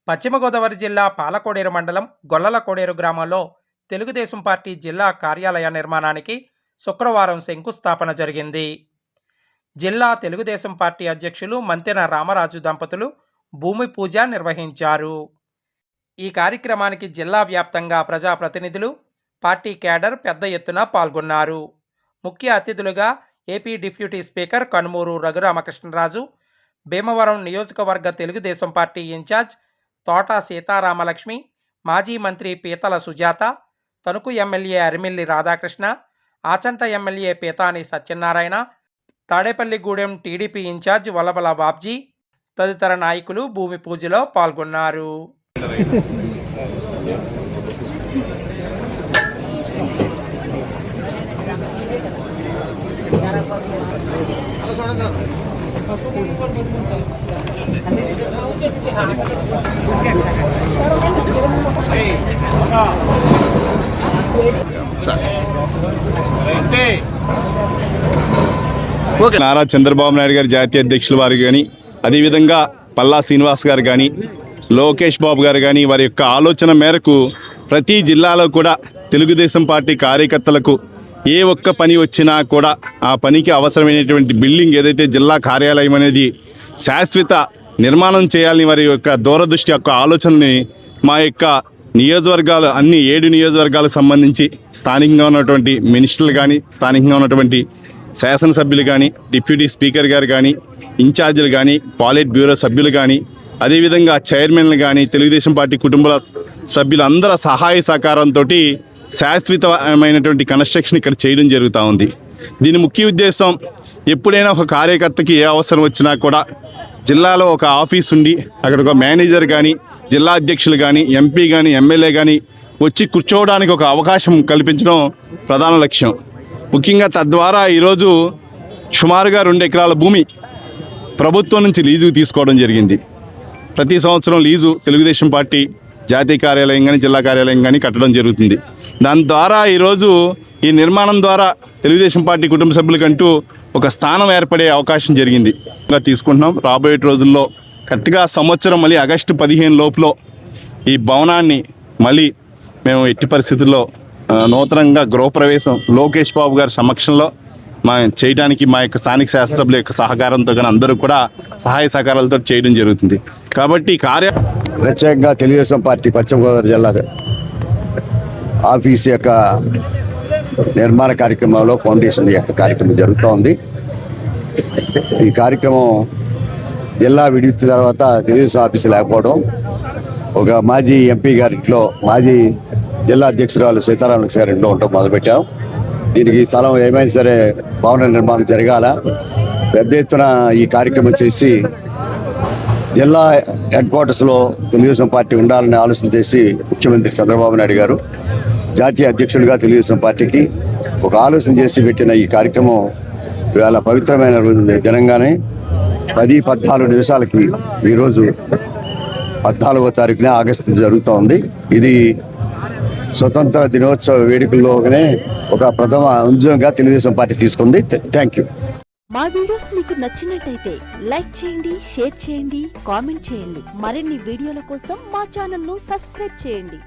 పశ్చిమ గోదావరి జిల్లా పాలకోడేరు మండలం గొల్లల కోడేరు గ్రామంలో తెలుగుదేశం పార్టీ జిల్లా కార్యాలయ నిర్మాణానికి శుక్రవారం శంకుస్థాపన జరిగింది. జిల్లా తెలుగుదేశం పార్టీ అధ్యక్షులు మంతెన రామరాజు దంపతులు భూమి పూజ నిర్వహించారు. ఈ కార్యక్రమానికి జిల్లా వ్యాప్తంగా ప్రజాప్రతినిధులు, పార్టీ క్యాడర్ పెద్ద ఎత్తున పాల్గొన్నారు. ముఖ్య అతిథులుగా AP deputy speaker Kanumuru Raghuramakrishnaraju, Bhimavaram నియోజకవర్గ తెలుగుదేశం పార్టీ ఇన్ఛార్జ్ తోట సీతారామలక్ష్మి, మాజీ మంత్రి Peethala Sujatha, Tanuku MLA Arimilli Radhakrishna, Achanta MLA Pithani Satyanarayana, Tadepalligudem TDP incharge Vallabhala Babji తదితర నాయకులు భూమి పూజలో పాల్గొన్నారు. నారా చంద్రబాబు నాయుడు గారి జాతీయ అధ్యక్షుల వారు కానీ, అదేవిధంగా పల్లా శ్రీనివాస్ గారు కానీ, లోకేష్ బాబు గారు కానీ వారి యొక్క ఆలోచన మేరకు ప్రతి జిల్లాలో కూడా తెలుగుదేశం పార్టీ కార్యకర్తలకు ఏ ఒక్క పని వచ్చినా కూడా ఆ పనికి అవసరమైనటువంటి బిల్డింగ్ ఏదైతే జిల్లా కార్యాలయం అనేది శాశ్వత నిర్మాణం చేయాలని వారి యొక్క దూరదృష్టి యొక్క ఆలోచనని మా యొక్క నియోజకవర్గాలు అన్ని 7 నియోజకవర్గాలకు సంబంధించి స్థానికంగా ఉన్నటువంటి మినిస్టర్లు కానీ, స్థానికంగా ఉన్నటువంటి శాసనసభ్యులు కానీ, డిప్యూటీ స్పీకర్ గారు కానీ, ఇన్ఛార్జీలు కానీ, పాలిట్ బ్యూరో సభ్యులు కానీ, అదేవిధంగా చైర్మన్లు కానీ, తెలుగుదేశం పార్టీ కుటుంబ సభ్యులందరూ సహాయ సహకారంతో శాశ్వతమైనటువంటి కన్స్ట్రక్షన్ ఇక్కడ చేయడం జరుగుతూ ఉంది. దీని ముఖ్య ఉద్దేశం, ఎప్పుడైనా ఒక కార్యకర్తకి ఏ అవసరం వచ్చినా కూడా జిల్లాలో ఒక ఆఫీస్ ఉండి అక్కడ ఒక మేనేజర్ కానీ, జిల్లా అధ్యక్షులు కానీ, ఎంపీ కానీ, ఎమ్మెల్యే కానీ వచ్చి కూర్చోవడానికి ఒక అవకాశం కల్పించడం ప్రధాన లక్ష్యం. ముఖ్యంగా తద్వారా ఈరోజు సుమారుగా 2 ఎకరాల భూమి ప్రభుత్వం నుంచి లీజుకు తీసుకోవడం జరిగింది. ప్రతి సంవత్సరం లీజు తెలుగుదేశం పార్టీ జాతీయ కార్యాలయం కానీ, జిల్లా కార్యాలయం కానీ కట్టడం జరుగుతుంది. దాని ద్వారా ఈరోజు ఈ నిర్మాణం ద్వారా తెలుగుదేశం పార్టీ కుటుంబ సభ్యులకంటూ ఒక స్థానం ఏర్పడే అవకాశం జరిగింది. ఇంకా తీసుకుంటున్నాం. రాబోయే రోజుల్లో కరెక్ట్గా సంవత్సరం మళ్ళీ ఆగస్టు 15 లోపల ఈ భవనాన్ని మళ్ళీ మేము ఎట్టి పరిస్థితుల్లో నూతనంగా గృహప్రవేశం లోకేష్ బాబు గారి సమక్షంలో చేయడానికి మా యొక్క స్థానిక శాసనసభ్యుల యొక్క సహకారంతో కానీ అందరూ కూడా సహాయ సహకారాలతో చేయడం జరుగుతుంది. కాబట్టి ప్రత్యేకంగా తెలుగుదేశం పార్టీ పశ్చిమ గోదావరి జిల్లా ఆఫీస్ యొక్క నిర్మాణ కార్యక్రమంలో ఫౌండేషన్ యొక్క కార్యక్రమం జరుగుతూ ఉంది. ఈ కార్యక్రమం జిల్లా విడిచిన తర్వాత తెలుగుదేశం ఆఫీసు లేకపోవడం, ఒక మాజీ ఎంపీ గారింట్లో మాజీ జిల్లా అధ్యక్షురాలు సీతారామలక్ష్మి గారింట్లో ఉండటం మొదలుపెట్టాం. దీనికి స్థలం ఏమైనా సరే భవన నిర్మాణం జరగాల, పెద్ద ఎత్తున ఈ కార్యక్రమం చేసి జిల్లా హెడ్ క్వార్టర్స్లో తెలుగుదేశం పార్టీ ఉండాలని ఆలోచన చేసి ముఖ్యమంత్రి చంద్రబాబు నాయుడు గారు జాతీయ అధ్యక్షుడిగా తెలుగుదేశం పార్టీకి ఒక ఆలోచన చేసి పెట్టిన ఈ కార్యక్రమం ఇవాళ పవిత్రమైన రోజు దినంగానే 10-14 నిమిషాలకి ఈరోజు 14వ తారీఖున ఆగస్టు జరుగుతూ ఉంది. ఇది స్వతంత్ర దినోత్సవ వేడుకల్లోనే ఒక ప్రథమ అంశంగా తెలుగుదేశం పార్టీ తీసుకుంది. Thank you. మా వీడియోస్ మీకు నచ్చినట్టయితే లైక్ చేయండి, షేర్ చేయండి, కామెంట్ చేయండి. మరిన్ని వీడియోల కోసం మా ఛానల్ ను సబ్స్క్రైబ్ చేయండి.